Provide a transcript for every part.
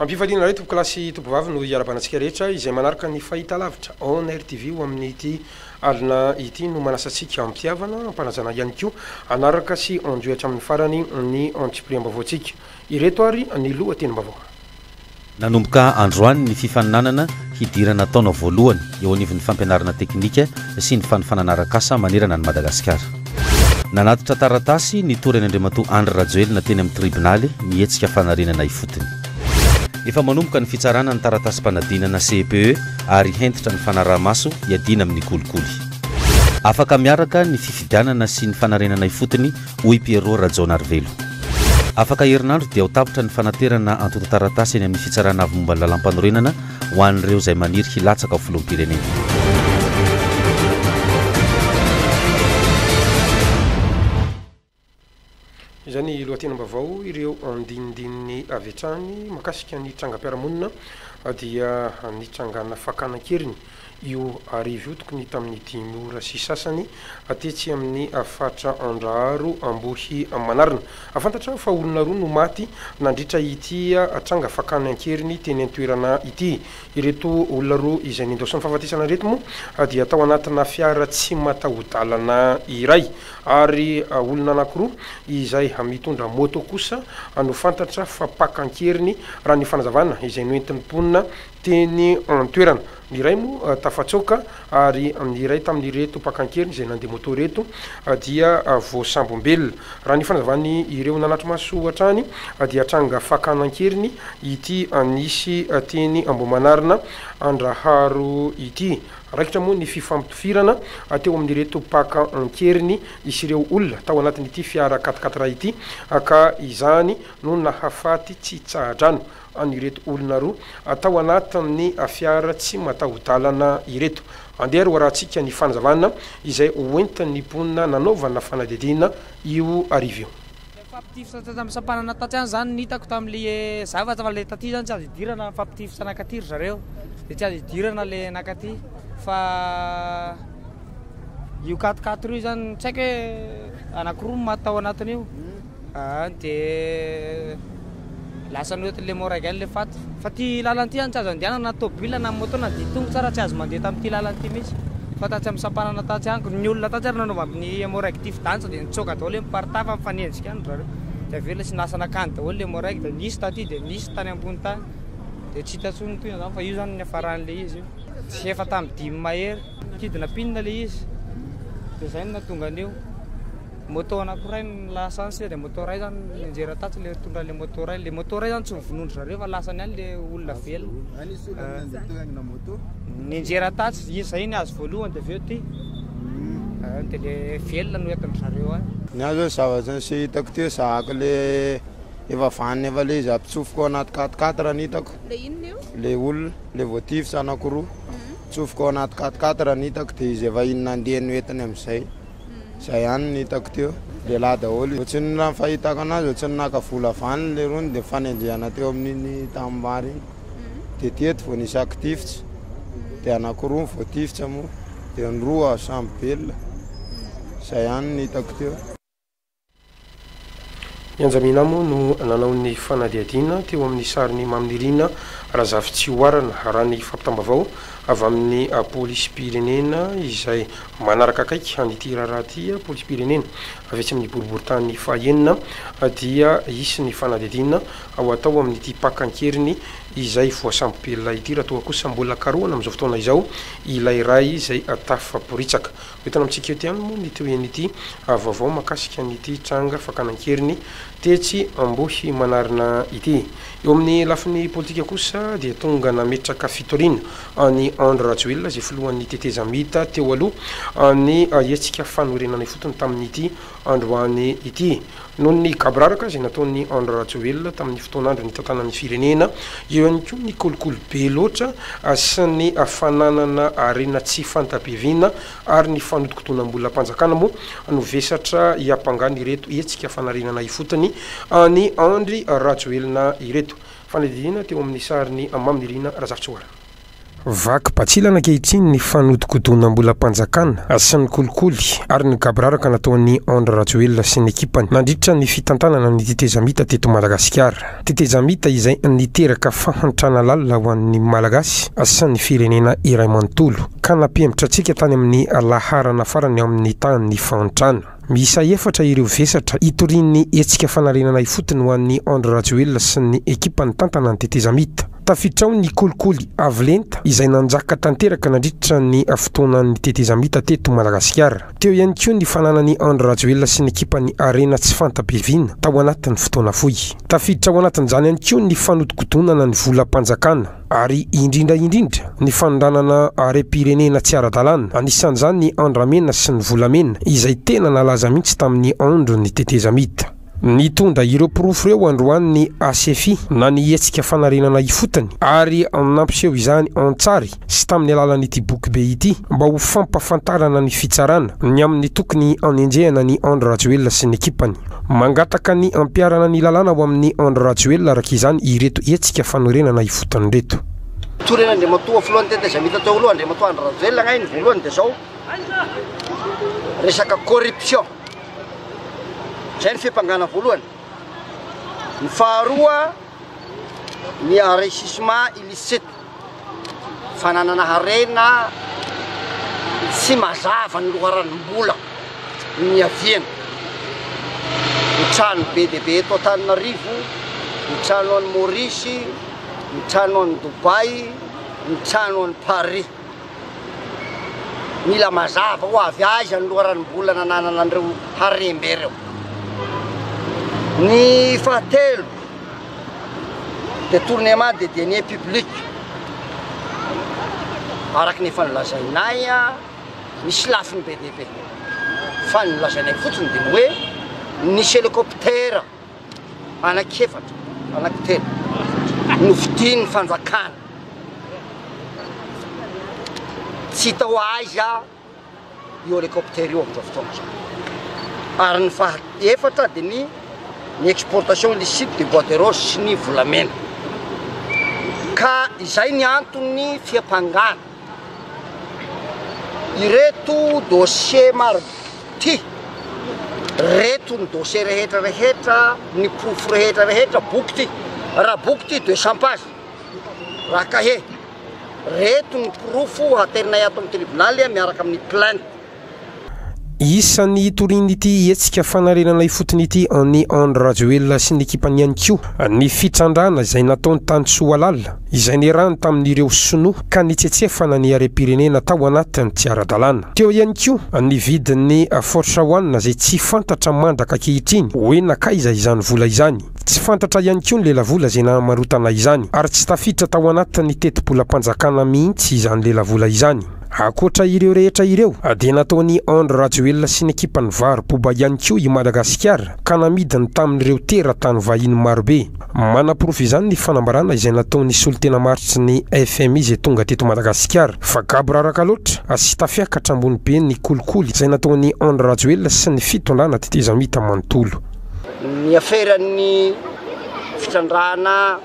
Ampifadiana reto klasy topovavy no iarabanantsika rehetra izay manaraka ny fahita lavitra on RTV o amin'ny ity alina ity no manasantsika ampiavana ampanazana ihany koa anaraka sy anjoatra amin'ny farany ny antsipriam-bavaoantsika ireto ary ny lohateny-baovao. Nanomboka androany ny fifaninanana hidirana taona voalohany eo anivon'ny fampianarana teknika sy ny Fanofanana arak'asa manerana ny Madagasikara. Nanatitra taratasy ny toran'Andriamatoa Andry Rajoelina teny amin'ny tribonaly mihetsika fanarenana ifotony. Efa manomboka ny fitsarana ny taratasim-panadinana CEPE ary hentitra ny fanaraha-maso hiadina amin'ny kolikoly. Afaka miaraka ny fifidianana sy ny fanarenana ifotony hoy Piero Rajoelina. Afaka herinandro dia ho tapitra ny fanaterana antota taratasy eny amin'ny fitsarana avy momba ny lalam-panorenana ho an'ireo izay maniry hilatsaka ao filoham-pirenena. Izany lohateny-baovao ireo andinindininy avy hatrany makasika ny trangam-piarahamonina dia ny trangana fakana-keriny io arivo io tokony tamin'ny 10 ora sy sasany atetsy amin'ny fatra andraharo ambohy manarina. Afantatra fa olona roa no maty nandritra ity tranga fakana-keriny teny an-toerana ity. Ireto olona roa izay nindaosany fahafatesana reto moa dia tao anatina fiara tsy mataho-dalana iray ary olona anankiroa izay mitondra moto kosa no fantatra fa pakan-keriny raha ny fanazavana izay noentin'ny mponina teny an-toerana. Ny iray moa tafatsoka ary ny iray tamin'ireto pakan-keriny izay nandeha moto reto dia voasambom-belona. Raha ny fanazavany ireo nanatry maso hatrany dia tranga fakanan-keriny ity Nisy teny Ambomanarina Andraharo ity. Raikitra moa ny fifampitofirana teo amin'ireto pakan-keriny isy ireo olona tao anatin'ity fiara 4x4 ity ka izany no nahafaty tsy tsahadrano anireto olona roa tao anatin'ny fiara tsy mataho-dalana ireto. Andeha ro arahantsika ny fanazavana izay hoentin'ny mponina nanaovana fanadihadiana io arivo io. Fampitifisana taty zany nitako tamin'le zavatra le taty zany tsy azo hidirana fampitifisana nakatiry zareo dia tsy azo hidirana le nakaty fa io 4x4 io zany tsy haiko hoe anankiroa maty tao anatiny io dia lasa ny ohatran'le moraigany le faty fa ty lalanty zany tsy azo andehanana na tôbila na moto na ditongo tsara tsy azo mandeha tamin'ity lalanty mihitsy fa tatsy amin'ny sampanana tatsy anko ny olona tatsy ary nanaova amin'ny moraig ty fidansa dia nitsoka daholo hoe miparitafa mifanenjika any zareo dia avela sy nasana akany daholo le moraig dia nisy taty dia nisy tany ambony tany dia tsy hitatsony toy zany fa io zany ny afaran'le izy io tsy efa tamin'ny 10 mahery kidina pinina le izy dia zay no natonga an'io moto anankiray ny lasansy dia moto ray zany nianjera tatsy le tondra le moto ray zany tsy mivonondro zareo fa lasany any le olona velona nianjera tatsy izy zay ny azo voalohany dia aveo ty dia le velona no entiny zareo any. Ny azo zavatra sy hitako teo zahako le efa vaniny efa le izy ampitsofoko anaty 4x4 ny hitako le olona le voatifitra anankiroa tsofoko anaty 4x4 ny hitako dia izy efa inona andeha no entiny amin'izay zay ihany ny hitako teo lehilahy daholo. Tsy ny raha fahitako anazy tsy ny nakavola vaniny le rony dia fanenjehana teo amin'iny tanimbary iny dia teto vao nisy akitifitra dia anankiroa voatifitra moa dia ny roa samby belona zay ihany ny hitako teo. Ianjamina moa no nanao ny fanadihadiana teo amin'ny sariny manerana razafy tsy hoarana raha ny fampitam-baovao avy amin'ny polisy-pirenena izay manaraka akaiky an'ity raharaha ty polisy-pirenena avy etsy amin'ny boribory tany fahaenina dia isy ny fanadihadiana ao atao amin'ity pakan-keriny izay voasambom-belona ity raha toa kosa mbola karohana amin'izao fotoana izao ilay ray izay tafaporitsaka. Hoentina amintsika eo ty any moa ny teo en'ity vaovao makasika n'ity tranga fakanan-keriny tetsy ambohy manarina ity. Eo amin'ny lafin'ny politika kosa dia tonga nametraka fitoriana ny Andry Rajoelina izay filohan'ny tetezamita teo aloha ny hetsika fanorenana fotony tamin'ity androany ity. Noho ny kabraraka izay nataon'ny Andry Rajoelina tamin'ny fotoan'andro ny tantanan'ny firenena eo ihany koa ny kolikoly be loatra sy ny fananana arena tsy fantapiaviana ary ny fanotokotonam-bola-panjakana moa no vesatra hiampangany ireto hetsika fanarenana ifotony ny Andry Rajoelina ireto. Fanadihadiana teo amin'ny sariny manerana razafy tsy hoarana. vaky patsilana ankehitriny ny fanodikodona mbola mpanjakana sy ny kolikoly ary ny gabraraka nataon'ny Andry Rajoelina sy ny ekipany nandritra ny fitantanana ny tetezamita teto Madagasikara. Tetezamita izay niteraka fahantrana lalina ho an'ny malagasy sy ny firenena iray manontolo ka nampihemitra antsika tany amin'ny laharana farany amin'ny tany fahantrana. Miisa efatra ireo vesatra itorian'ny hetsika fanarenana ifotony ho an'ny Andry Rajoelina sy ny ekipany tantana ny tetezamita. Tafiditra ny kolikoly avolenta izay nanjaka tanteraka nandritra ny fotoanan'ny tetezamita teto Madagasikara. Teo ihany koa ny fananan'ny Andry Rajoelina sy ny ekipany arena tsy fantapiviana tao anatin'ny fotoana fohy. Tafiditra ao anatin'izany ihany koa ny fanodikodonana ny volam-panjakana ary indrindra ny fanondranana arem-pirenena tsy ara-dalàna. Anisan'izany ny andramena sy ny volamena izay tena nalaza mihitsy tamin'ny andro ny tetezamita. Nitondra ireo pirofo ireo androany ny ACFI na ny hetsika fanarenana ifotany ary nampiseho izany antsary sy tamin'ny alalan'ity boky be ity mba ho fampafantarana ny fitsarana ny amin'ny tokony anenjehana ny Andry Rajoelina sy ny ekipany. Mangataka ny ampiarana ny lalàna ho amin'ny Andry Rajoelina araka izany ireto hetsika fanorenana ifotany reto. Torena ndre matoa voalohany tetezamita tao aloha ndre matoa Andry Rajoelina ngay ny voalohany dia zao resaka corruption. Zay ny fimpangana voalohany. Ny faharoa ny enrichissement illicite, fananana harena sy mazava ny loharanimbola ny aviana. Ny trano be dia be eto Antananarivo, ny trano any Maurice, ny trano any Dubai, ny trano any Paris. Mila mazava ho avy aiza ny loharanimbola nananana andreo harembe reo. Ny fahatelo détournement des deniers publics araky ny fanolazainay misy lafiny be dia be fa ny nolazainay fotsiny dia ny hoe nisy hélicoptère anankefatra anankitelo novidian'ny fanjakana tsy hita ho aiza io hélicoptère io amin'izao fotoana zao. Ary ny fahaefatra dia ny exportation illicite de bois de rose sy ny volamena. Ka izay ny antony fiampangana. Ireto dossier maro ty. Reto ny dossier rehetra, ny proof rehetra boky ty. Raha boky ty 200 page. Raha kahe. Reto ny proof aterinay ato amin'ny tribunaly miaraka amin'ny plainte. Isan'ny torin'ity hetsika fanarenana ifotony ity ny Andry Rajoelina sy ny ekipany ihany koa ny fitrandrana izay nataony tany Soalalina izay nirano tamin'ireo sinoa ka nitsetsefana ny arem-pirenena tao anatin'ny tsy ara-dalàna. Teo ihany koa ny vidin'ny forsa hoanina izay tsy fantatra mandraka ankehitriny hoe nakaiza izany vola izany. Tsy fantatra ihany koa ny lelavola izay namarotana izany ary tsy tafiditra tao anatin'ny teti-bolam-panjakana mihitsy izany lelavola izany. Akoatra ireo rehetra ireo dia nataony Andry Rajoelina sy ny ekipany varim-poba ihany koa i Madagasikara ka namidiny tamin'ireo teratany vahiny marobe. Manaporofo izany ny fanambarana izay nataony solotena maritsy ny FMI izay tonga teto Madagasikara fa gabraraka loatra sy tafiakatra ambony be ny kolikoly izay nataony Andry Rajoelina sy ny fitondrana tetezamita manontolo. Ny aferan'ny fitrandrana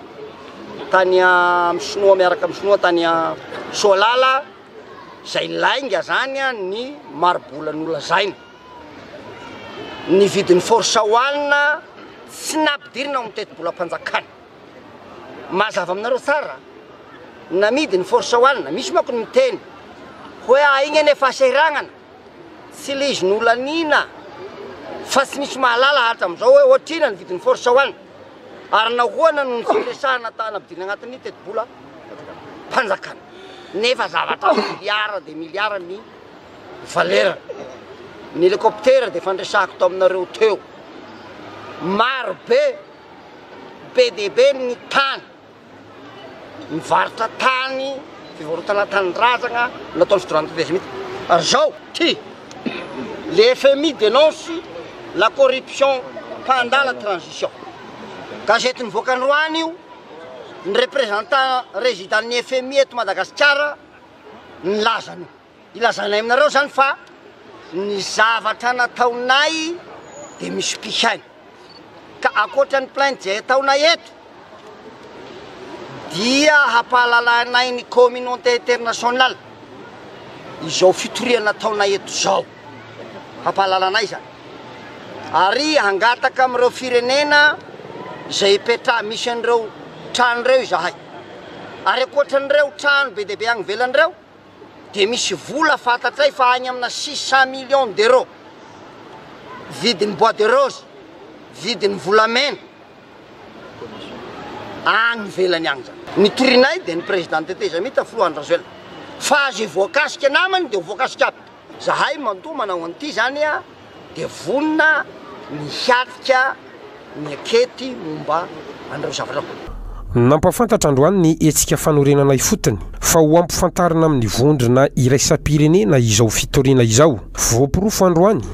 tany amin'ny Sinoa miaraka amin'ny Sinoa tany Soalala zay lainga zany ny marobola nolazaina. Ny vidin'ny forsa hoanina tsy nampidirina amin'ny teti-bolam-panjakana. Mazava aminareo tsara namidy ny forsa hoanina misy manko ny miteny hoe igny anefa aseragnana tsy le izy nolanina fa tsy misy mahalala hatra amin'izao hoe ohatrina ny vidin'ny forsa hoanina ary nahoana no firesahana tana ampidirina agnatin'ny teti-bolam-panjakana. Nefa zavatra milliards ny valeur. Ny hélicoptère dia fandresahako tao aminareo teo. Maro be dia be ny tany. Mivarotra tany, fivarotana tany-drazana, nataony fitorana tetezamita. Ary zao, le FMI dénonce la corruption pendant la transition. Gazety nivoaka androany io. Ny représentant résident ny FMI eto Madagasikara nilazany. Ilazanay aminareo zany fa ny zavatra nataonay dia misy pihainy. Ka akoatra ny plainte zay ataonay eto dia hampahalalana ny communauté internationale izao fitoriana taona eto zao hampahalalana izany ary hangataka amin'ireo firenena izay petra misy an'ireo tranon'ireo izahay ary ankoatran'ireo trano be deaibe agny velan'ireo dia misy vola fantatray fa agny amina 600 millions d'euros vidiny bois de rose vidiny volamena agny velany agny zany ny torinay dia ny président tete izy mita flo Andry Rajoelina fa azy voakasika namany dia voakasika aby zahay mandoa manao an'ity zany a dia vonina ny hiatrika ny akety momba an'ireo zavatra nampafantatra androany ny etsika fanorenana ifotony fa ho ampifantarina amin'ny vondrona iraisam-pirenena izao fitoriana izao voapirofo androany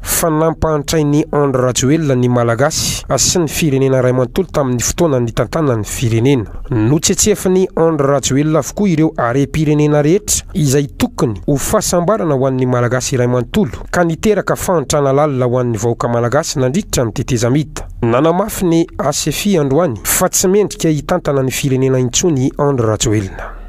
fa nampahantrainy Andry Rajoelina ny malagasy sy ny firenena ray manontolo tamin'ny fotoana ny tantana ny firenena notsetsefany Andry Rajoelina avokoa ireo are-pirenena rehetra izay tokony ho fahasambarana ho an'ny malagasy ray manontolo ka niteraka fahantrana lalina ho an'ny vahoaka malagasy nandritra ny teteza mita nanamafy ny ACFI androany fa tsy mendrika hitantana ny firenena intsony Andry Rajoelina.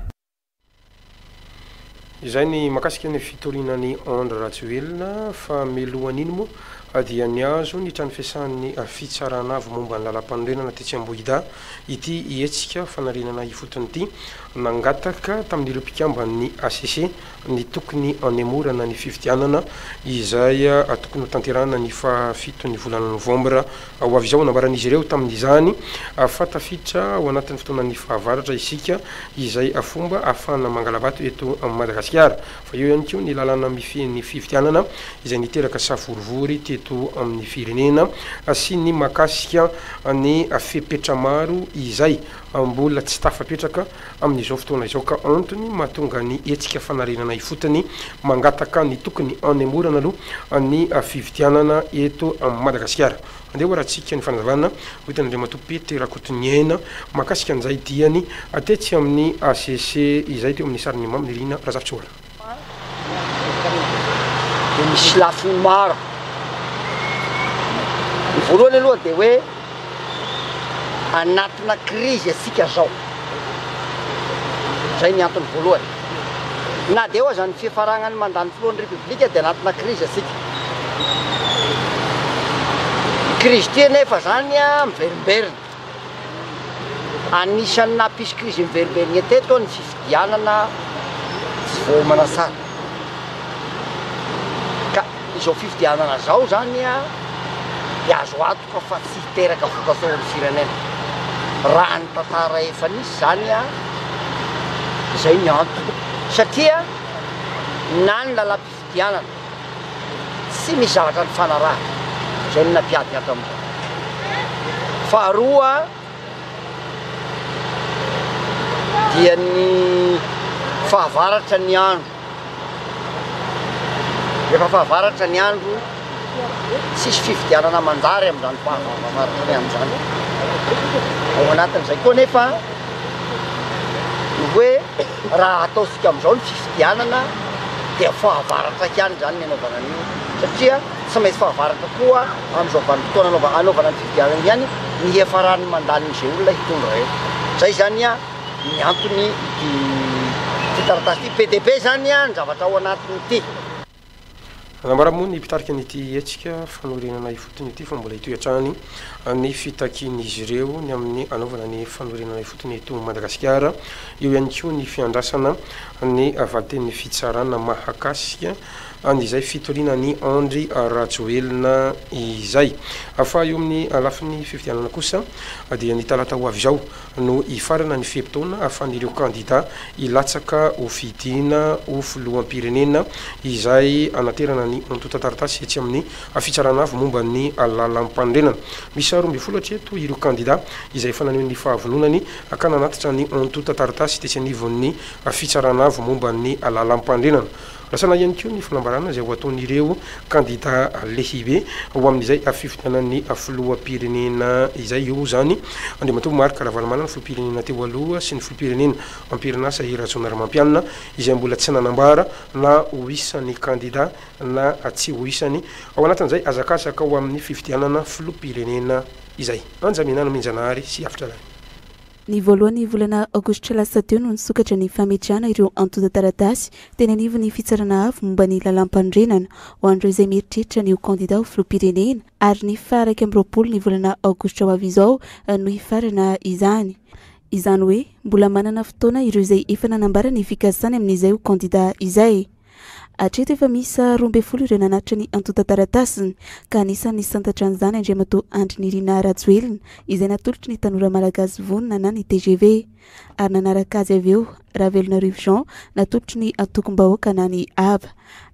Izay ny makasika ny fitorinany Andry Rajoelina fa melohan'iny moa dia niazo ny trano fiasan'ny fitsarana avy momba ny lalam-panorenana tetsy Ambohida ity ietsika fanarenana ifotony ity nangataka tamin'ireo mpikambany ACC ny tokony anemorana ny fifidianana izay tokony tanterana ny fafito ny volana novambra ho avy izao nambaran'izy ireo tamin'izany fatafitra ao anatin'ny fotoanan'ny fahavaratra isika izay fomba afana mangalabato eto Madagasikara fa eo ihany koa ny lalana ny fifidianana izay niteraka saforivory teto amin'ny firenena sy ny makasika ny fepetra maro izay mbola tsy tafapetraka amin'izao fotoana izao ka antony mahatonga ny etsika fanarenana ifotony mangataka ny tokony anemorana aloha ny fifidianana eto Madagasikara. Andeha hoarantsika ny fanazavana hoitany Andriamanitra matompo rakotony aina makasika an'izay diany atetsy amin'ny ACC izay teo amin'ny sariny mamirina razavitsy ora. Dia misy lafiny maro ny voalohany aloha dia hoe anatina crise asika zao zay ny antony voalohany na dia hoa zany fifaragna mandany filohan'ny republika dia anatina crise asika crise ty nefa zany a miverimberina anisan'ny napisy crise miverimberina eteto ny fifidianana tsy voamana tsara ka izao fifidianana zao zany a dia azo atoka fa tsy hiteraka voka-tsaon'ny firenena raha ny tantara efa nisy zany a zay ny antony satria na ny lalam-pifidianana tsy misy zavatra ny fanaraha zay ny nampiady ato amin'izao faharoa dia ny fahavaratra ny andro rehefa fahavaratra ny andro tsisy fifidianana manjary amin'izany fahavaratra ny amin'izany ao anatin'izay koa nefa ny hoe raha ataosika amin'izao ny fifidianana dia fahavaratra ihany zany ny anaovana an'io satria tsy maintsy fahavaratra koa amin'izao vanim-potoana anaovana ny fifidianana ihany ny efa rany mandany n'izay olona hitondra eo zay zany a ny antony ty taratasy ty PDB zany a ny zavatra ao anatiny ity nambara moa ny mpitarika nyity etsika fanorenana ifotony ity fa mbola hitoetrany ny fitakin'izy ireo ny amin'ny anaovana ny fanorenana ifotony eto Madagasikara eo ihany koa ny fiandrasana ny valiten'ny fitsarana mahakasika an'izay fitoriana ny Andry Rajoelina izay fa eo amin'ny lafiny fifidianana kosa dia ny talata ho avy izao no ifarana ny feptaona ahafahan'ireo kandida ilatsaka ho fidina ho filoham-pirenena izay anaterana ny antota taratasy etsy amin'ny fitsarana avy momba ny lalam-panorenana misy 12 hatreto ireo kandida izay efa naneho ny fahavononany ka nanatitra ny antota taratasy tetsy anivon'ny fitsarana avy momba ny lalam-panorenana lasana ihany koa ny fanambarana zay ho ataon'ireo kandida lehibe ho amin'izay fifidianan'ny filoham-pirenena izay eo zany Andriamanitra marika ravalamanana filoham-pirenena teo aloha sy ny filoham-pirenena ampirinasa Rajoelina izay mbola tsy nanambara na ho isan'ny kandida na tsy ho isany ao anatin'izay azakazaka ho amin'ny fifidianana filoham-pirenena izay anjaminana minjanahary sy afitra Ny voalohany volana aogositra lasa teo no nisokatra ny fametrahana ireo antota taratasy teny anivon'ny fitsarana avy momba ny lalam-pandrenana ho an'ireo izay mieritreritra ny ho kandida ho filoham-pirenena ary ny faraka amby roapolo ny volana aogositra ho avy izao no hifarana izany. Izany hoe mbola manana fotoana ireo izay efa nanambara ny fikasany amin'izay ho kandida izay. Hatreto efa misy 12 ireo nanatitra ny antota taratasiny ka anisan'ny santatra an'izany Andriamatoa Andry Rajoelina izay natolotry ny tanora malagasy vonona na ny TGV ary nanaraka azy avy eo Ravelina Jean natolotry ny antokom-bahoaka na ny ava.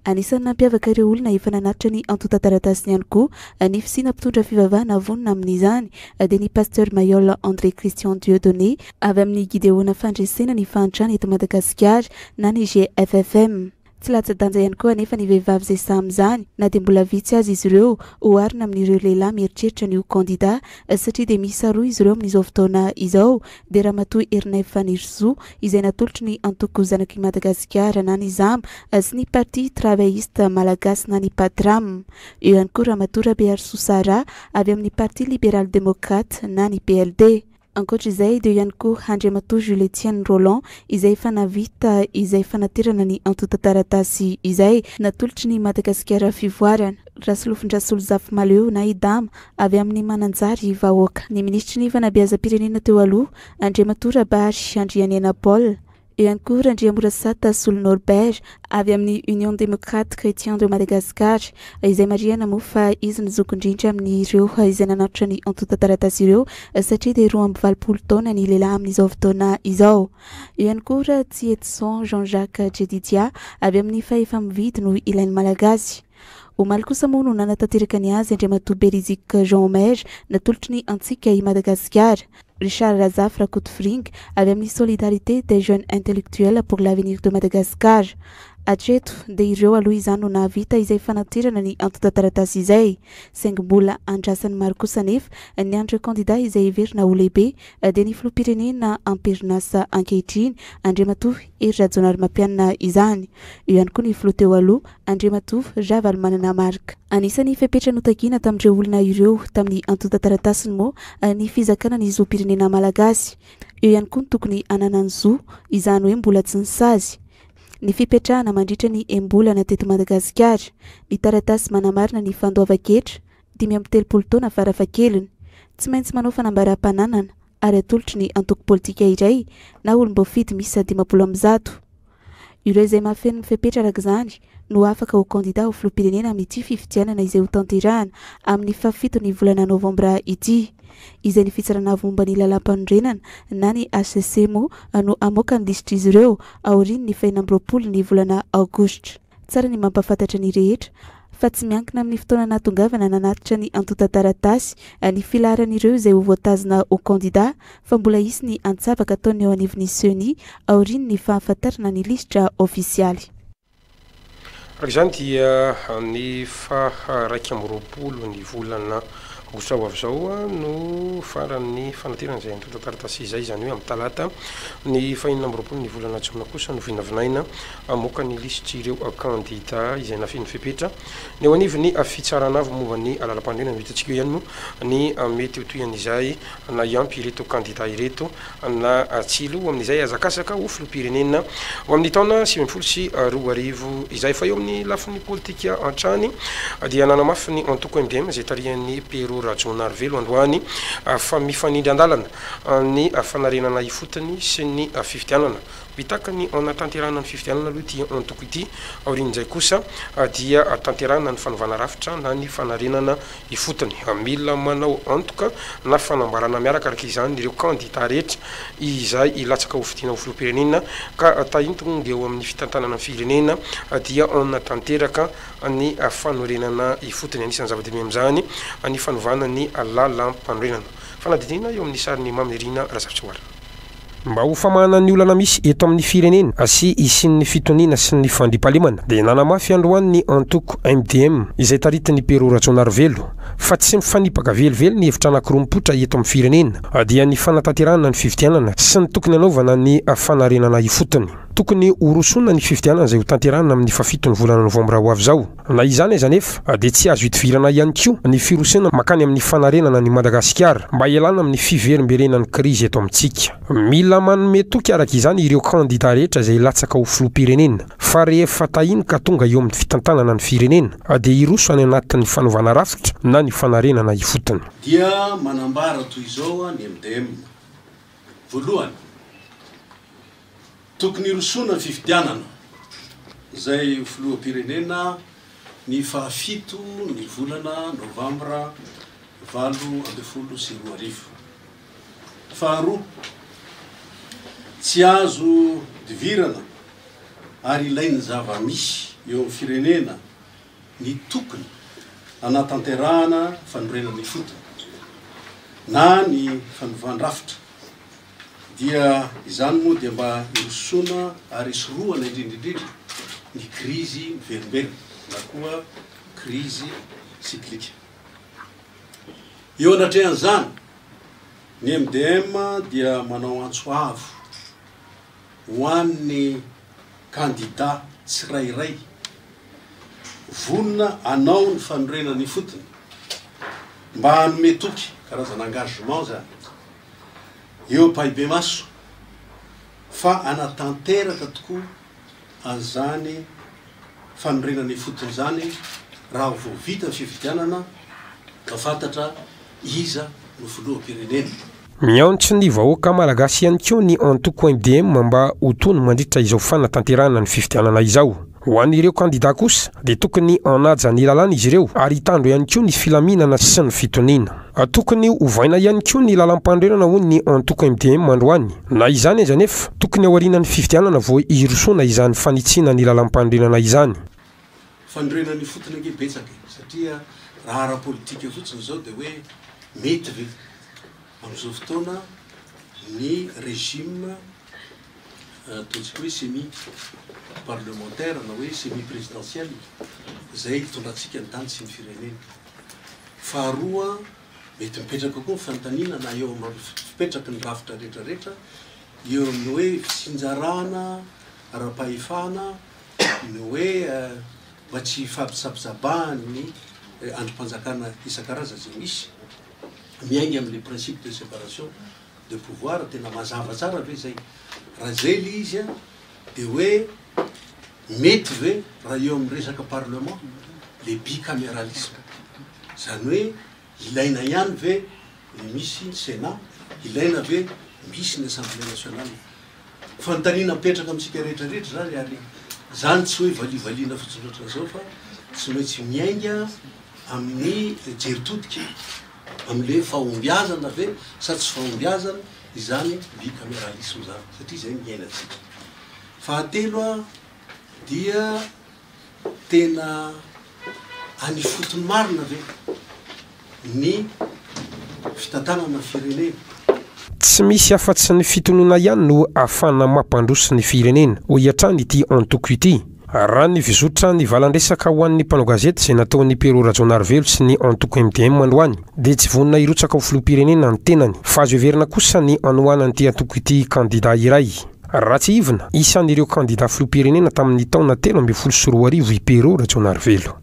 Anisan'ny nampiavaka ireo olona efa nanatitra ny antota taratasiny ihany koa ny fisina mpitondra fivavahana vonona amin'izany dia ny pasteur Mayor André Christian Dieudonné avy amin'ny Gideona fandresena ny fahantrana eto Madagasikara na ny GFFM. Tsy latsa-danja ihany koa anefa ny vehivavy izay samizany na dia mbola vitsy azy izy ireo oharina amin'ireo lehilahy mieritreritra ny ho kandida satria dia misy 2 izy ireo amin'izao fotoana izao dia ramatoa Fanisoa izay natolotry ny antoko zanaky Madagasikara na ny Zama sy ny parti travailliste malagasy na ny Patram. Eo ihany koa ramatoa Rabeharisoa Sara avy amin'ny parti libéral démocrate na ny PLD. Ankoatra izay dia ihany koa Andriamatoa Julietienne Roland izay fanavita izay fanaterana ny antota taratasy izay natolotry ny Madagasikara fivoriana. Rasolofin-drasolo zafy maleo na idama avy amin'ny mananjary vahoaka. Ny ministry ny fanabeazam-pirenena teo aloha Andriamatoa Rabeharisandrianena Paul. Eo ihany koa Randriamorasata Solo Norbert avy amin'ny Union démocrate chrétien de Madagascar izay marihana moa fa izy ny zokindrindra amin'ireo izay nanatitra ny antota taratasy ireo satria dia 2 taona ny lehilahy amin'izao fotoana izao. Eo ihany koa Edson Jean-Jacques Jedidia avy amin'ny fahefa-mividy no ilain'ny malagasy. Omaly kosa moa no nanatanteraka ny azy Andriamatoa Berizik Jean-Omer natolotry ny antsika i Madagasikara. Richard Razaf Rakotofring avy amin'ny solidarité des jeunes intellectuels pour l'avenir de Madagascar. Hatreto dia ireo aloha izany no nahavita izay fanaterana ny antota taratasy izay. Saingy mbola andrasany maro kosa nefa ny andreo kandida izay heverina ho lehibe dia ny filoham-pirenena amperinasa ankehitriny Andriamatoa Rajoelina izany. Eo ihany koa ny filoha teo aloha Andriamatoa Ravalomanana marika. Anisan'ny fepetra notakiana tamin'ireo olona ireo tamin'ny antota taratasiny moa ny fizakana ny zoam-pirenena malagasy. Eo ihany koa ny tokony anana ny zo izany hoe mbola tsy nisazy. Ny fipetrahana mandritra ny embolana teto Madagasikara. Ny taratasy manamarina ny fandoavan-ketra 5 taona farafahakeliny. Tsy maintsy manao fanambaram-pananana ary atolotry ny antoko politika iray na olom-boafidy misy 50. Ireo izay mahafeno ny fepetra araka izany no afaka ho kandida ho filoham-pirenena amin'ity fivoriana izay ho tanterahana amin'ny 7 ny volana Novambra ity. Izay ny fitsarana momba ny lalam-pandrenana na ny HCC moa no amoaka ny lisitra izy ireo aoriany ny 20 ny volana Aogositra. Tsara ny mampafantatra ny rehetra fa tsy miankina amin'ny fotoana natongavana nanatitra ny antota taratasy ny filaharan'ireo izay ho voatazana ho kandida fa mbola isy ny antsavaka ataony eo anivon'ny CEPE aoriany ny fahafantarana ny lisitra ofisialy. Araka izany dia ny 12 ny volana Aogositra ho avy izao no faran'ny fanaterana izay antota taratasy izay izany hoe amin'ny talata ny 24 ny volana Jona kosa no vinavinaina amoaka ny lisitra ireo kandida izay nafeny fepetra ny eo anivon'ny fitsarana avy momba ny lalam-pandrenana hitantsika ihany moa ny mety ho toyan'izay na iampy ireto kandida ireto na tsilo amin'izay azakasaka ho filoham-pirenena ho amin'ny taona 2022 izay fa eo amin'ny lafin'ny politika antrany dia nanamafy ny antoko MDM izay tarihan'ny Pero Rajoelina androany fa mifanindry andalana ny fanarenana ifotony sy ny fivoriana bitaka ny anatanterana ny fivoriana aloha ity antoko ity aorian'izay kosa dia tanterana ny fanovana rafitra na ny fanarenana ifotony mila manao antoka na fanambarana miaraka araka izany ireo kandida rehetra izay ilatsaka ho fidiana ho filoham-pirenena ka tahintony eo amin'ny fitantanana ny firenena dia anatanteraka ny fanorenana ifotony anisan'ny zava-dehibe amin'izany ny fanovana ny lalam-pandrenana. Fanadinana eo amin'ny sariny manerana razavitsoara. Mba ho famahana ny olana misy eto amin'ny firenena sy isin'ny fitoniana sy ny fandriampahalemana dia nanamafy androany ny antoko MDM izay taritin'ny Pero Rajoelina fa tsy mifanipaka velively ny hevitra anankiroa mipoitra eto amin'ny firenena dia ny fanatanterana ny fivoriana sy ny tokony anaovana ny fanarenana ifotony. tokony orosona ny fifidianana izay ho tanterahana amin'ny fafitony volana novambra ho avy zao. Na izany aiza nefa dia tsy azo hidivirana ihany koa ny firosena makany amin'ny fanarenana ny Madagasikara mba hialana amin'ny fiverimberenan'ny krizy eto amintsika. Mila manome toky araka izany ireo kandida rehetra izay latsaka ho filoham-pirenena fa rehefa tahiny ka tonga eo amin'ny fitantanana ny firenena dia hiroso any anatin'ny fanaovana rafitra na ny fanarenana ifotony. Dia manambara toy izao ny MDM. Voalohany, tokony hirosona ny fifidianana izay filoham-pirenena ny fahafito ny volana novambra 2024. Faharoa, tsy azo divirana ary ilainy zava-misy eo amin'ny firenena ny tokony anatanterahana fanorenana ny fotony na ny fanovan-drafitra. Dia izany moa dia mba hirosona ary soroana indrindrindrindra ny krizy miverimberina na koa krizy siklika. Eo anatrehan'izany ny MDM dia manao antsoavo ho an'ny kandida tsirairay vonona anao ny fanorenana ny fotony mba hanome toky karazana engagement zany eo paibe maso fa anatanteraka tokoa an'izany fanorenana ny fotony zany raha vao vita ny fifidianana afantatra iza no filoham-pirenena. Miantso ny vahoaka malagasy ihany koa ny antoko MDM mba ho tony mandritra izao fanatanterahana ny fifidianana izao. Ho an'ireo kandida kosa dia tokony hanaja ny lalàna izy ireo ary hitandro ihany koa ny filaminana sy ny fitoniana. Tokony hovaina ihany koa ny lalam-pandrenana hoy ny antoko MDM androany. Na izany aiza nefa tokony aoriana ny fifidianana vao hirosona izany fanitsiana ny lalam-pandrenana izany. Fanorenana ny fotony ange betsaka satria raha ara-politika fotsiny zao dia hoe mety ve amin'izao fotoana ny régime totsika hoe semi parlementaire na hoe semi présidentiel zay tondratsika ny tany sy ny firenena. Faharoa, mety mipetraka koa ny fanontaniana na eo mipetraky ny rafitra rehetrarehetra eo amin'ny hoe fisinjarana ara-pahefana ny hoe mba tsy fampisapisabahany ny androm-panjakana isan-karaza zay misy miainga amin'le principe de séparation de pouvoir. Tena mazava tsara ve zay raha zay le izy dia hoe mety ve raha eo amin'ny resaka parlement le bicaméralisme zany hoe ilaina ihany ve ny misy ny sénat, ilaina ve misy ny assemblée nationale. Fanontaniana mipetraka amintsika rehetrarehetra zany ary zany tsy hoe valivaliana fotsiny ohatran'izao fa tsy maintsy miainga amin'ny jeritodika amin'le fahombiazana ve sa tsy fahombiazana izany bicaméralisme zany satria zay miainatsika. Fahatelo dia tena any fotony marina ve ny fitantanana firenena. Tsy misy afa-tsy ny fitonoana ihany no ahafana mampandroso ny firenena ho hiatrany ity antoko ity. Raha ny vizotra ny valandresaka ho an'ny mpanao gazety izay nataon'ny Andry Rajoelina sy ny antoko MDM androany dia tsy vonina hirotsaka ho filoham-pirenena ny tenany fa azo heverina kosa ny anohanany ity antoko ity kandida iray. Raha tsy ivona isan'ireo kandida filoham-pirenena tamin'ny taona 2014 i Andry Rajoelina.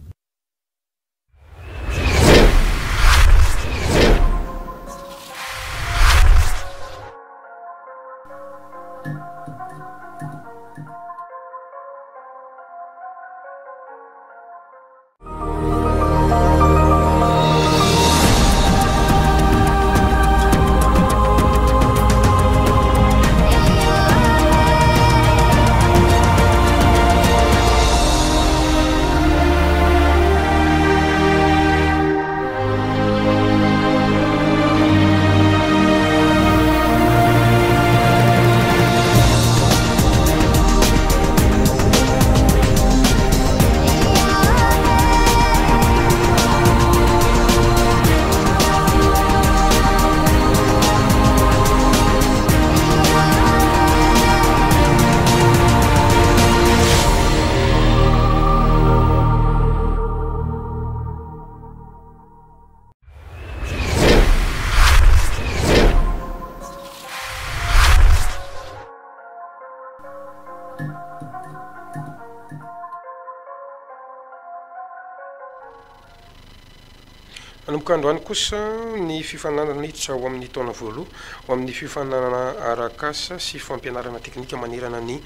Nanomboka androany kosa ny fifananana hiditra ao amin'ny taona voaloha ao amin'ny fifananana arak'asa sy fampianarana teknika manerana ny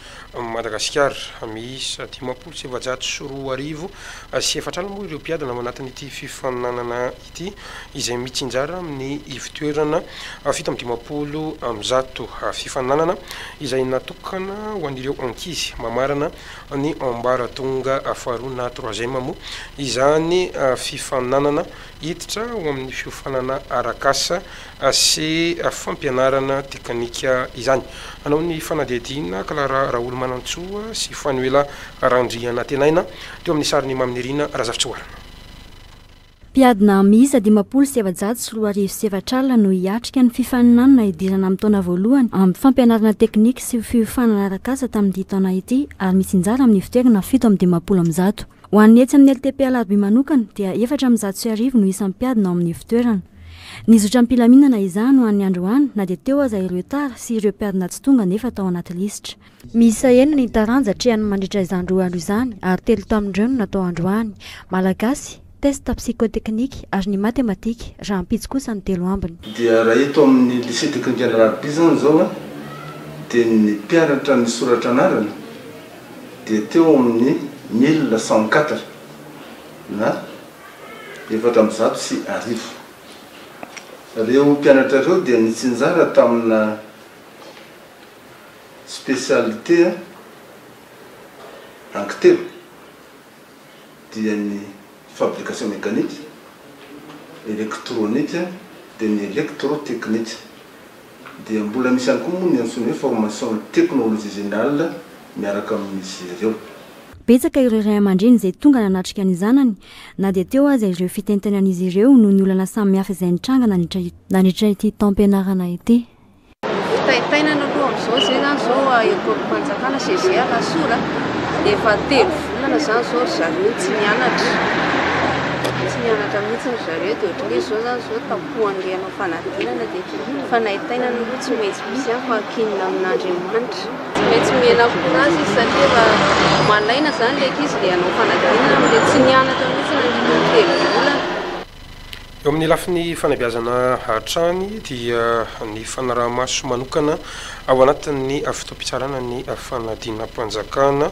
Madagasikara miisa 570 sy 4 moa ireo mpiadana ao anatin'ity fifananana ity izay mitsinjara amin'ny fitoerana 750 fifananana izay natokana ho an'ireo ankizy mamarana ny ambaratonga faharoa na 3e moa izany fifananana hiditra ao amin'ny fifanana arak'asa sy fampianarana teknika izany. Anao ny fanadinam rahaolomana sy fanoela randriana tenaina teo amin'ny sariny manerana razavitsoarana. Mpiadina miisa 570 no hiatrika ny fifaninanana hidirana amin'ny taona voalohany amin'ny fampianarana teknika sy fifanana arak'asa tamin'ity taona ity ary mitsinjara amin'ny fitoerana 750. Ho an'ny etsy amin'ny LTP Alarby manokana dia 450 no isan'ny mpiadina ao amin'ny fitoerana. Nizotra mpilaminana izany ho an'ny androany na dia teo aza ireo tara sy ireo mpiadina tsy tonga nefa tao anaty lisitra. Miisa enina ny taranja hatrehany mandritra izany roa andro izany ary 3 tamin'ireo no natao androany. Malagasy, test psychoteknika ary ny matematika raha ampitsy kosa ny 3 ambiny. Dia raha eto amin'ny Lisea Teknika zany zao dia ny mpianatra ny soratra anarana dia teo amin'ny 1104 na 410 sy 1000. Reo mpianatra reo dia nitsinjara tamina spécialité ankitelo dia ny fabrication mécanique, électronique dia ny électrotechnique. Dia mbola misy ihany koa moa ny antsoina hoe formation technologie générale miaraka amin'izy ireo. Betsaka ireo ray aman-dreny izay tonga nanatrika ny zanany na dia teo aza ireo fitentenan'izy ireo noho ny olana samihafa izay nitranga nandritra ity taom-pianarana ity. Tainana aloha amin'izao zay zany zao Nanomboka CEPE lasora dia efa 3 volana zany zao zareo tsy mianatra mihitsy ny zareo dia ohatran'izay zao zany zao tapohan'ilay hanao fanadinana dia fa nahitainana aloha tsy maintsy misy ihany fa ankinina amin'Andriamanitra. Tsy maintsy miaina courage satria malaina zany ilay ankizy dia hanao fanadinana dia tsy nianatra mihitsy nandritra ny 3 volana. Eo amin'ny lafiny fanabeazana hatrany dia ny fanarahamaso manokana ao anatin'ny fitoam-pitsarana ny fanadinam-panjakana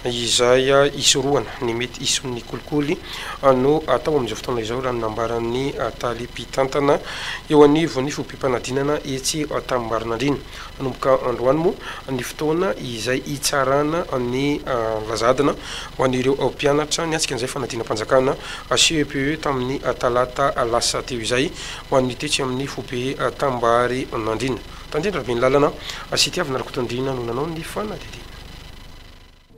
izay isoroana ny mety ison'ny kolikoly no atao amin'izao fotoana izao raha nambaran'ny talim-pitantana eo anivon'ny fompiam-panadinana etsy tamin'Marinandrina. Nanomboka androany moa ny fotoana izay hitsarana ny lazadina ho an'ireo mpianatra ny antsika an'izay fanadinam-panjakana CEPE tamin'ny talata lasa teo izay ho an'ny tetsy amin'ny fobe tambary nandrina. Tandrendra be ny lalana asitiavina rakotondrina no nanao ny fanadidina.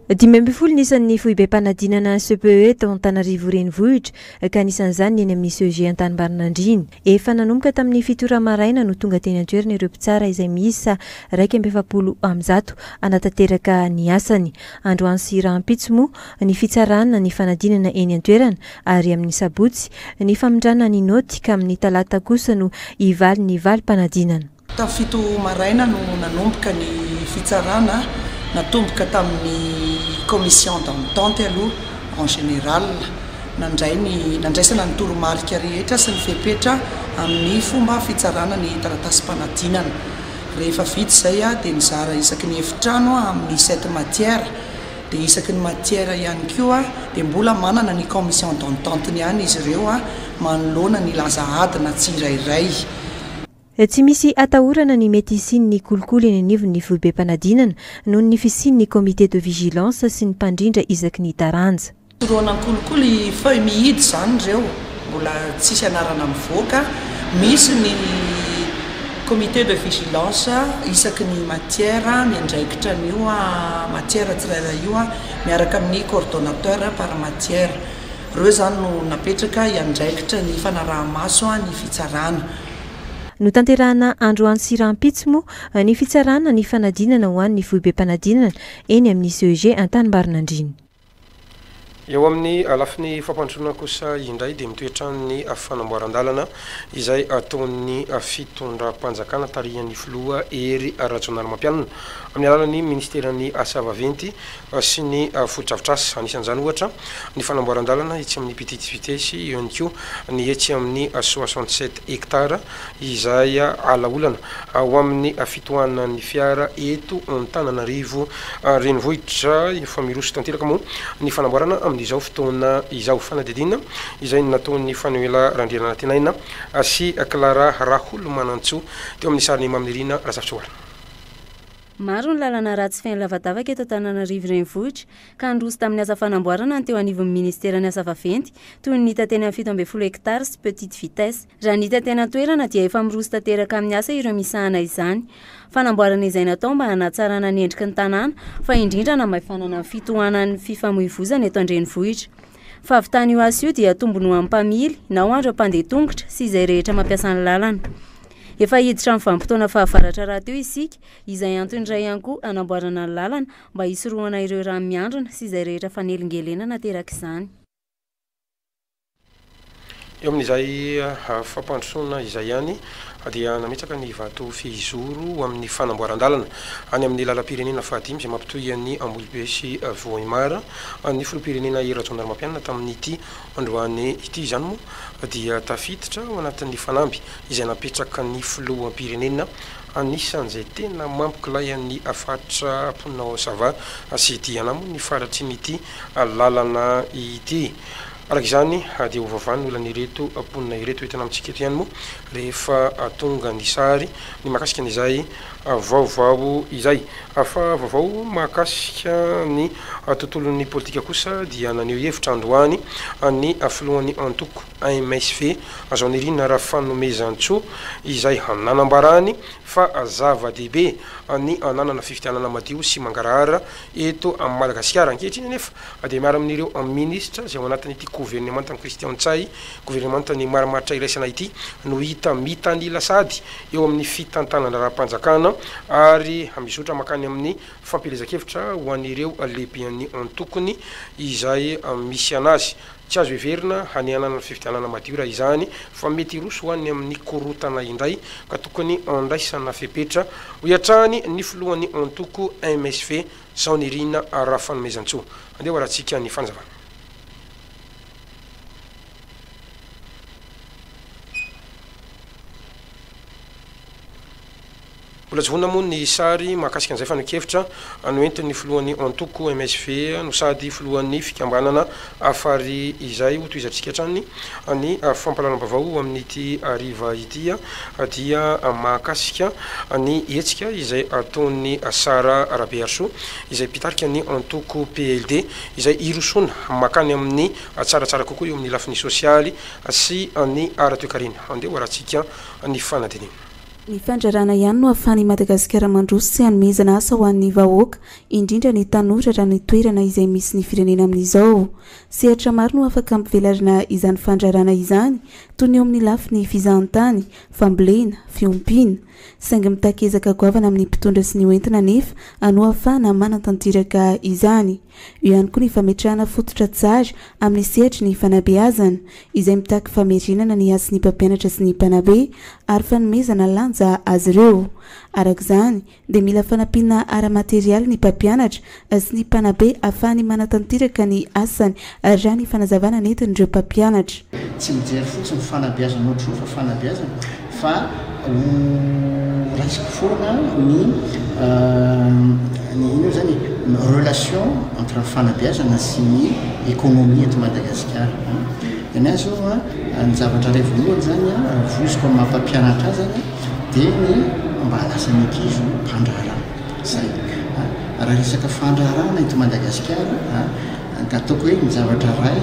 12 nisan'ny foibe-panadinana CEPE tao Antananarivo renivohitra ka nisan'izany eny amin'ny CEG an-tanimbary efa nanomboka tamin'ny fitoria maraina no tonga teny an-toerana ireo mpitsara izay miisa 270 anatanteraka ny asany. Androany sy rahampitso moa ny fitsarana ny fanadinana eny an-toerana ary amin'ny sabotsy ny famindrana ny noty ka amin'ny talata kosa no ivaly ny valim-panadinana. Tafito maraina no nanomboka ny fitsarana natomboka tamin'ny commission d'entente aloha en général nandraisana ny toromarika rehetra sy ny fepetra amin'ny fomba fitsarana ny taratasim-panadinana. Rehefa vita izay dia nizara isaky ny efitrano amin'ny 7 matière dia isaky ny matière ihany koa dia mbola manana ny commission d'entente ihany izy ireo manoloana ny lazaadina tsirairay. Tsy misy atahorana ny mety isian'ny kolikoly eny anivon'ny foibe-panadinana noho ny fisian'ny comité de vigilance sy ny mpandrindra isaky ny taranja. Toroana kolikoly fa mihidy zany ireo mbola tsisy anarana mivoaka. Misy ny comité de vigilance isaky ny matière miandraikitra an'io matière tsirairay io miaraka amin'ny coordonnateur par matière. Ireo zany no napetraka iandraikitra ny fanarahamaso ny fitsarana. No tanterahana androany sy rahampitso moa ny fitsarana ny fanadinana ho an'ny foibe-panadinana eny amin'ny CEG an-tanimbary nandrina. eo amin'ny alafiny fampandrosoana kosa indray dia mitoetra ny fanamboaran-dalana izay ataon'ny fitondram-panjakana tarihan'ny filoha ery rajonarym-pampianana amin'ny alalan'ny ministeran'ny asa vaventy sy ny fotodrafitrasa anisan'izany ohatra ny fanamboaran-dalana etsy amin'ny petite vitesse eo ihany koa ny etsy amin'ny 67 hectara izay alaolana ao amin'ny fitohanan'ny fiara eto Antananarivo renivohitra famiroso tanteraka moa ny fanamboarana amin'izao fotoana izao fanadinana izay nataon'ny Fanuela Randriana Tenaina sy Clara Rajoelina teo amin'ny sariny manerana razafitsoara. Maro ny lalana ratsy fiaina lavadavaka eto Antananarivo renivohitra ka androso tamin'ny asa fanamboarana teo anivon'ny ministeran'ny asa vaventy toy ny tatena 17 hectara sy petite vitesse. Raha ny tatena toerana dia efa miroso tanteraka amin'ny asa ireo misahana izany. Fanamboarana izay natao mba hanatsarana ny endriky ny tanàna fa indrindra namafanana ny fitohanan'ny fifamoivoizana eto an-drenivohitra. Favitany io asa io dia tombony ho amin'ny mpamily na ho andro mpandeha tongotra sy izay rehetra mampiasa ny lalana. Efa hiditra amin'ny vanim-potoana fahavaratra raha teo isika izay antony iray ihany koa anamboarana ny lalana mba hisorohana ireo rano miandrona sy izay rehetra fanelingelena nateraka izany. Eo amin'izay fampandrosoana izay ihany dia nametraka ny vato fehizoro amin'ny fanamboaran-dalana any amin'ny lalam-pirenena fahadimy izay mampitohy ny Ambolibe sy Vohimara ny filoham-pirenena rajonarym-pampianana tamin'ity androany ity izany moa dia tafiditra ao anatin'ny fanamby izay napetraka ny filoham-pirenena anisan'izay tena mampikilay ny afatra ponina sava sy diana moa ny faratry n'ity lalana ity. Arak'izany dia ovavany olana ireto ponina ireto tena amintsika eto ihany moa rehefa tonga ny sary ny mahakasika an'izay vaovao izay fa vaovao mahakasika ny tontolon'ny politika kosa dia naneho hevitra androany ny filohan'ny antoko MSV azao nirina raha fanomezantso izay nanambarany fa zava-dehibe ny nanana fifitianana madio sy mangarahara eto amin'ny Madagasikara ankehitriny nefa dia miara amin'ireo ministra izay ao anatin'ity gouvernementany Christian Tsay gouvernementany marimaritra iraisana ity no hita mitanila sady eo amin'ny fitantanana raha-panjakana ary mizotra makany amin'ny fampelezakevitra ho an'ireo lehibean'ny antokony izay misy anazy tsy azo heverina hanianana ny fifitianana madio raha izany fa mety roso hoany amin'ny korotana indray ka tokony andraisana fepetra ho iatrany ny filohan'ny antoko MSV zao nirina raha fanomezantsoa andeha rahantsika ny fanazavana. Volazona moa ny sary mahakasika an'izay fanokevitra noentin'ny filohan'ny antoko MSV no sady filohan'ny fikambanana afary izay ho toizantsika hatrany ny fampalalam-bavao amin'ity ariva ity dia mahakasika ny hetsika izay ataon'ny SARAHA RABEHARISOA izay mpitarika ny antoko PLD izay irosona makany amin'ny tsaratsara kokoa eo amin'ny lafiny sosialy sy ny ara-toekarena andeha ho rahantsika ny fanadinana. Ny fandrarana ihany no ahafahany Madagasikara mandroso sy hanomezana asa ho an'ny vahoaka indrindra ny tanora raha ny toerana izay misy ny firenena amin'izao. Sehatra maro no afaka ampivelarina izany fandrarana izany toy ny eo amin'ny lafiny fizahantany, fambolena, fiompiana saingy mitakezaka goavana amin'ny mpitondra sy ny hoentina nefa ano ahafahana manantanteraka izany. Io ihany koa ny fametrahana fototra tsara amin'ny sehatry ny fanabeazana izay mitaky famerenana ny asy ny mpampianatra sy ny mpanabe ary fanomezana lanja azy ireo. Arak'izany dia mila fanampina ara-materialy ny mpampianatra sy ny mpanabe ahafahany manatanteraka ny asany raha ny fanazavana nentin'ireo mpampianatra. Tsy mijery fotsiny fanabeazana ohatry fa fanabeazana fa raisiko foana ny ino zany relation entre fanabeazana sy ny économie eto Madagasikara. Ny zao ny zavatra ray voalohany zany voiziko amin'ny mampampianatra zany dia ny mba halasany ankizy mpandraharaha zay raha resaka fandraharahana eto Madagasikara ka ataoko hoe ny zavatra ray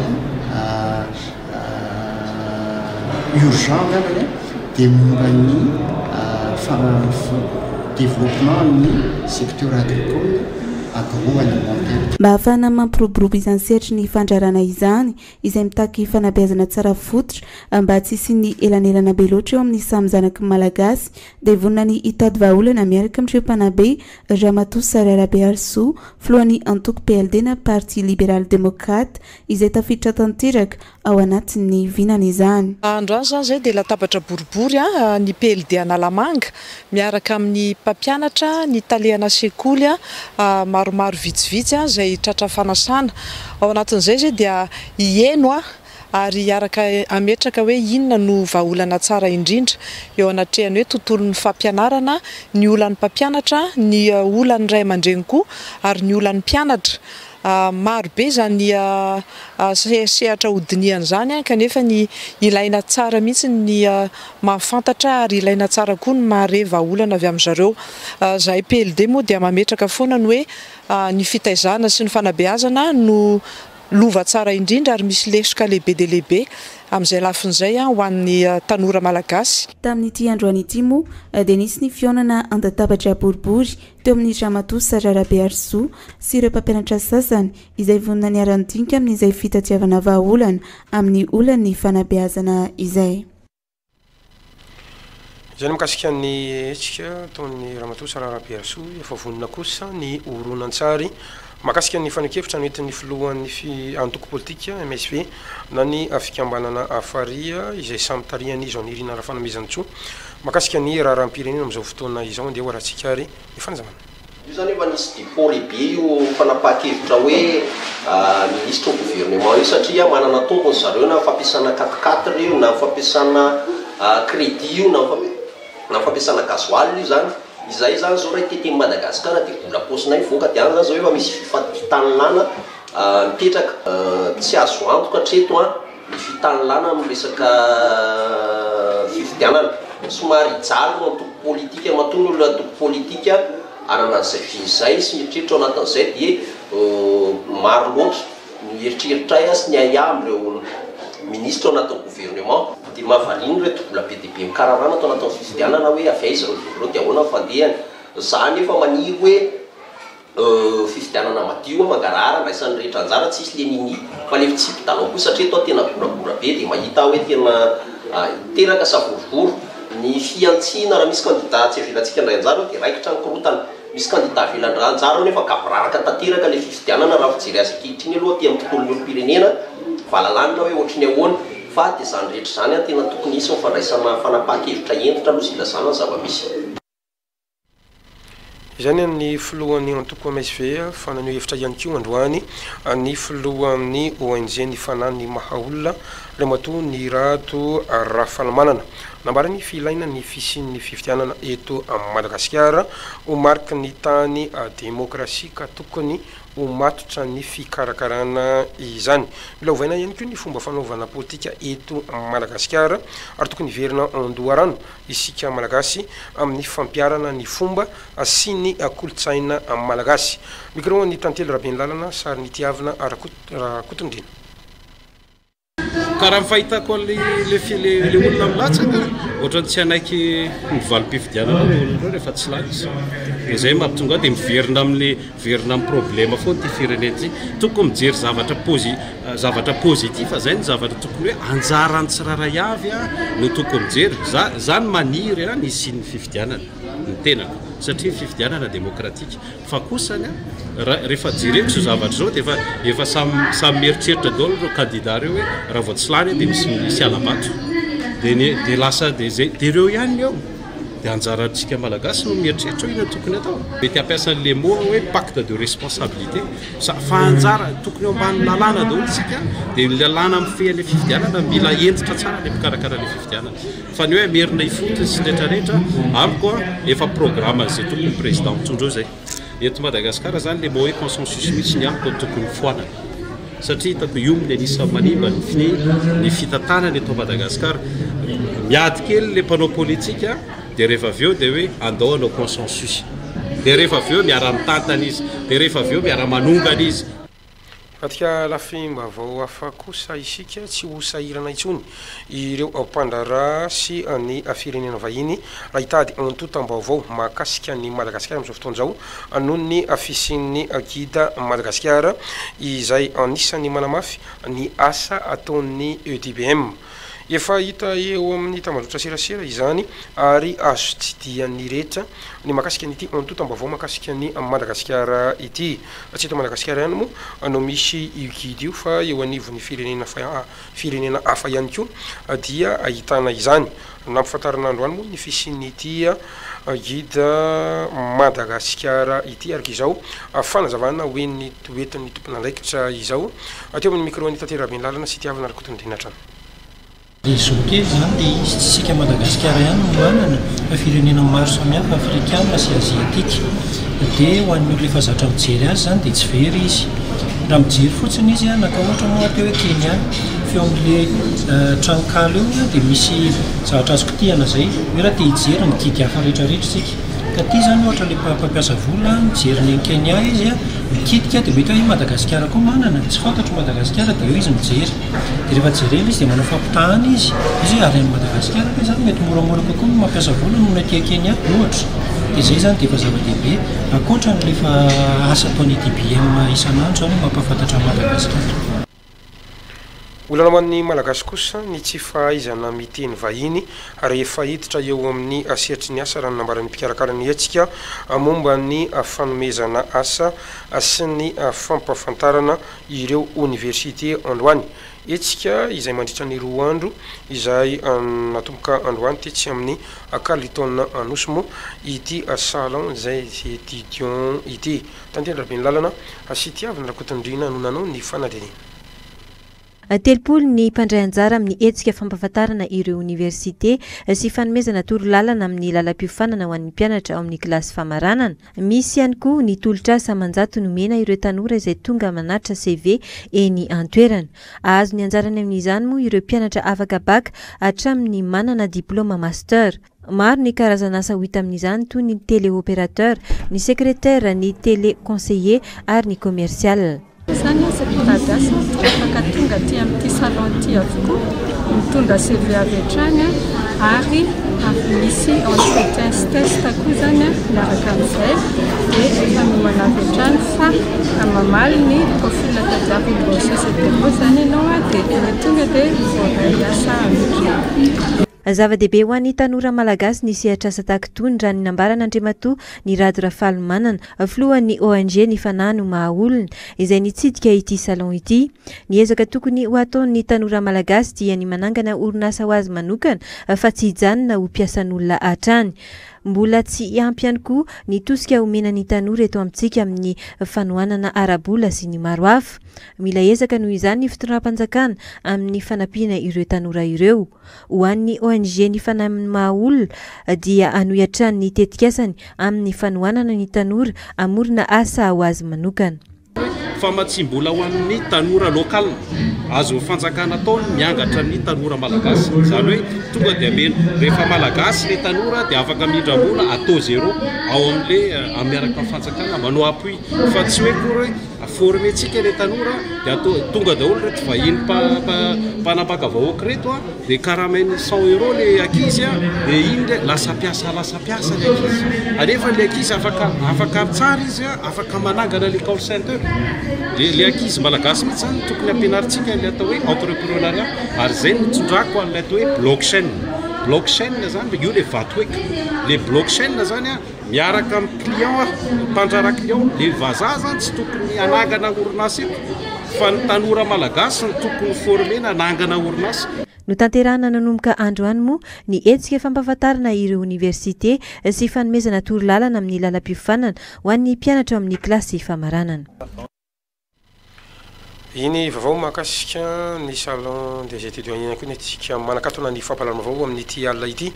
urgent ngambany dia momba ny développement ny secteur agricole agroany montery mba ahafahana mampiroborobo izany sehatry ny fandrarana izany izay mitaky fanabeazana tsara fototra mba tsy sy ny elanelana be loatra eo amin'ny samy zanaky malagasy dia vonina ny hitady vahaolana miaraka amin'ireo mpanabe Ramatoa SARAHA RABEHARISOA filohan'ny antoko PLD na Parti Libéral Démocrate izay tafiditra tanteraka ao anatin'ny vinana izany. Androany zany zay dia latabatra boribory ny PLD Analamanga miaraka amin'ny mpampianatra ny talehana sekoly maromaro vitsivitsy izay tratra fanasana ao anatin'izay zay dia hieno ary araka ametraka hoe inona no vahaolana tsara indrindra eo anatrehany hoe tontolon'ny fampianarana ny olan'ny mpampianatra ny olan'ny ray aman-dreny koa ary ny olan'ny mpianatra maro be zany sehatra hodiniany zany kanefa ny ilaina tsara mihitsy ny mahafantatra ary ilaina tsara koa ny mahare vahaolana avy amin'zareo zahay PLD moa dia mametraka foana ny hoe ny fitaizana sy ny fanabeazana no lova tsara indrindra ary misy lesoka lehibe dia lehibe amin'izay lafin'izay ho an'ny tanora malagasy. Tamin'ity androany ity moa dia nisy ny fionana an-databatra boribory teo amin'ny Ramatoa SARAHA RABEHARISOA sy ireo mpampianatra sasany izay vonina ny arandinika amin'izay fitatiavana vahaolana amin'ny olan'ny fanabeazana izay. Izany mikasika ny hetsika taon'ny Ramatoa SARAHA RABEHARISOA efa vonina kosa ny horonan-tsary makasika ny fanekevitra noentin'ny filohan'ny antoko politika MSP na ny fikambanana afaria izay samy tarihany izao nirina rahafanamezantsoa makasika ny raharam-pirenena amin'izao fotoana izao andeha hoaratsika ary ny fanazavana. Io zany efa nisy dépôt lehibe io fanapahan-kevitra hoe ministre gouvernement io satria manana tombony zareo na fampiasana 4x4 io na fampiasana crédit io na fampiasana gasoil io zany. Izay zany zao raha tety Madagasikara dia vola paosina ivoaka dia any zany zao efa misy fifaninanana mipetraka tsy azo antoka hatreto ny fifaninanana amin'ny resaka fifidianana somary jalo no antoko politika matonga olona antoko politika anana an'izay fizay sy mieritreritra ao anatin'izay dia maro loatra ny eritreritra sy ny aya amin'ireo ministre ao anatin'ny gouvernement dia mahavaliny reto vola be dia be mikararana atao anatin'ny fifidianana hoe avy aiza ireo dia ahoana fandehany zany efa maniry hoe fifidianana madio mangarahara raisan'ny rehetra anjara tsisy le nini fa le fitsipidalao koa satria atao tena borabora be dia mahita hoe tena teraka savorovoro ny fiantsina raha misy candidat tsy avelantsika indray anjara dia raikitra ny korotana misy candidat avelandra anjara nefa kabraraka tanteraka le fifidianana raha fijery azy ankehitriny aloha ty amin'ny tontolon'ny olom-pirenena valalanina hoe ohatrany ahoana fa dia zany rehetra zany tena tokony isy mifandraisana fanapahan-kevitra entitra aloha sy ilazana ny zava-misy. Izany ny filohan'ny antoko MSV fananio hevitra ihany koa androany ny filohan'ny ONG ny fanany mahaolona Ramatoa ny RADO RAFALIMANANA nambarany filaina ny fisin'ny fifidianana eto amin'ny Madagasikara ho mariky ny tany demokrasia ka tokony ho matotra ny fikarakarana izany. Mila ovaina ihany koa ny fomba fanaovana politika eto amin'ny Madagasikara ary tokony verina andoharano isika malagasy amin'ny fampiarana ny fomba sy ny kolotsaina malagasy. Micro ny tantely rabeny lalana sary nitiavana arakotondrina. Karaha fahitako le olona milatsaka ohatrany tsy anaiky mivalim-pifidianana ny olona rehefa tsy latsy izay mampitonga dia miverina amin'ny problème foana ty firenena ty tokony mijery zavatra positif zay ny zavatra tokony hoe anjarany tsiraray avy no tokony mijery zany maniry ny sin'ny fifidianana ny tenako satria fifidianana demokratika fa kosany rehefa jereko zao zavatra zao dia efa samy mieritreritra daholo ireo candidat reo hoe raha vao tsy lany dia misy alabato dia lasa dia ireo ihany eo dia anjarantsika malagasy no mieritreritra ina tokony atao mety ampiasan'le moa hoe pacte de responsabilité fa anjara tokony eo ambany lalàna daholo tsika dia ny lalàna mifehan'le fifidianana mila entitra tsara le mikarakara le fifidianana fa ny hoe merina ifotony sy rehetrarehetra amiko efa programme zay tokony président mitondreo zay eto Madagasikara zany le moa hoe consensus mihitsy ny amiko tokony foanana satria hitako io le nisy manimba ny fitantanana eto Madagasikara miady kely le mpanao politika dia rehefa avy eo dia hoe andao anao consensus dia rehefa avy eo miara-mitantana izy dia rehefa avy eo miara-manongana izy. atika lafimba vao afa kosa isika tsy ho sahirana intsony ireo mpandrara sy ny firenena vahiny raha hitady antotam-baovao mahakasika ny Madagasikara amin'izao fotoan'izao noho ny fisian'ny guide Madagasikara izay anisany manamafy ny asa ataon'ny EDBM. Efa hita eo amin'ny tambazotra serasera izany ary azo tsy dian'ny rehetra ny mahakasika an'ity antotam-baovao mahakasika ny Madagasikara ity. Tsy eto Madagasikara ihany moa no misy io guide io fa eo anivon'ny firenena hafa ihany koa dia ahitana izany. Nampifantarana androany moa ny fisian'ity guide Madagasikara ity araka izao fanazavana hoe ny toetin'ny tompon'andraikitra izao. Ateo amin'ny micro ny tanteraben lalana sy tiavana rakotondrinatra. Izoke zany dia izy tsisika Madagasikara ihany no manana firenena maro samihafa afrikana sy aziatika dia ho an'ny olona efa zatra mijery azy zany dia tsy very izy raha mijery fotsiny izy naka ohatra moa teo hoe Kenya feo amin'ilay tranokalo io dia misy zavatra azoko tiana zay hoe raha te hijery ny kidy hafa rehetrarehetra tsika ka ty zany ohatra le mpampiasa vola mijery ny Kenya izy mikidika dia mety hoe Madagasikara koa manana tsy fantatro Madagasikara dia eo izy mijery dia rehefa jerena izy dia manao fampitahana izy hoe ary amin'ny Madagasikara dia zany mety moramora kokoa no mampiasa vola noho ny aty Kenya ohatra dia zay zany dia efa zava-dehibe ankoatra ny lefa asa ataon'ny EDBM isanandro zany mampafantatra Madagasikara. Olana man'ny malagasy kosa ny tsy fahaizana miteny vahiny rehefa hiditra eo amin'ny sehatry ny asa raha nambaran'ny mpikarakara ny hetsika momba ny fanomezana asa sy ny fampafantarana ireo université androany. Etsika izay mandritra ny 2 andro izay natomboka androany tetsy amin'ny kalitona Nosy moa ity salon zay étudiant ity tantendra ben lalana sy tiavana rakotondrina no nanao ny fanadinana. Telopolo ny mpandray anjara amin'ny hetsika fampafantarana ireo université sy fanomezana torolalana amin'ny lalam-piofanana ho an'ny mpianatra ao amin'ny kilasy famaranana. Misy ihany koa ny tolotrasa amanjato nomena ireo tanora izay tonga manatra CV eny an-toerana. Azo ny anjarany amin'izany moa ireo mpianatra afaka baka hatramin'ny manana diplôma master. Maro ny karazana asa ho hita amin'izany toy ny téléopérateur, ny secrétaire, ny téléconseiller ary ny commercial. Zany sekretariat afaka tonga aty amin'ity salon ity avokoa mitondra CV avy hatrany ary misy entretien test koa zany miaraka amin'izay dia efa nomana avy hatrany fa mamaly ny profil tadiavy mbô société koa zany ianao dia tonga dia voaray asa amin'izay. Zava-dehibe ho an'ny tanora malagasy ny sehatra asa tahakitony raha ny nambaran'Andriamatoa ny RADO RAFALIMANANA filohan'ny ONG ny fanano mahaolona izay nitsidika ity salon ity. Ny ezaka tokony ho ataon'ny tanora malagasy dia ny manangana orinasa ho azy manokana fa tsy hijanona ho mpiasan'olona hatrany. Mbola tsy ampy ihany koa ny tosika omenan'ny tanora eto amintsika amin'ny fanohanana ara-bola sy ny maro hafa. Mila ezaka noho izany ny fitondram-panjakana amin'ny fanampiana ireo tanora ireo. Ho an'ny ONG ny fanahy mahaolona dia anohiatrany ny tetikasany amin'ny fanohanana ny tanora amorona asa ho azy manokana. Famatsim-bola ho an'ny tanora lokal azo fanjakana taona miangatra ny tanora malagasy zany hoe tonga dia amena rehefa malagasy le tanora dia afaka mindram-bola atao zéro ao amin'le amiaraka fanjakana manao appui fa tsy hoe kory hoe formentsika le tanora dia atao tonga daholo reto vahiny mpanapaka vahoaka reto dia karamainy 100 € le akizy dia iny le lasa piasa le akizy anefa le akizy afaka tsara izy afaka manangana le call center le akizy malagasy mihitsy zany tokony ampianaritsika le atao hoe entrepreneuriat ary zay nitsondrako an'ilay atao hoe blockchain zany io le vatoeka le blockchain zany miaraka amin'ny client mpandrara client le vazaha zany tsy tokony anangana orinasa eto fa ny tanora malagasy ny tokony formena anangana orinasa. No tanterahana nanomboka androany moa ny hetsika fampafantarana ireo université sy fanomezana torolalana amin'ny lalam-piofanana ho an'ny mpianatra amin'ny kilasy famaranana. iny vavao mahakasika ny salon des étudiants koa netsika manakatona ny fampalalana vao amin'ity alina ity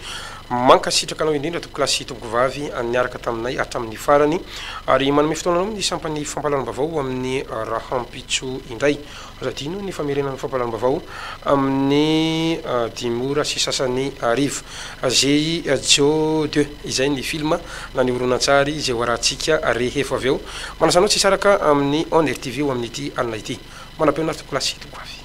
mankasitraka anao indrindra toko lasy tomboko vavy niaraka taminay hatramin'ny farany ary manome fotoananao ny sampany fampalalana vavao amin'ny rahampitso indray azadino ny famerenan'ny fampalalana vavao amin'ny dimora sy sasany arivo zay jo 2 izay ny film na ny oronan-tsary zay hoarahantsika rehefa avy eo manasanao tsy saraka amin'ny on RTV amin'ity alina ity manam-peonary toko lasy toko avy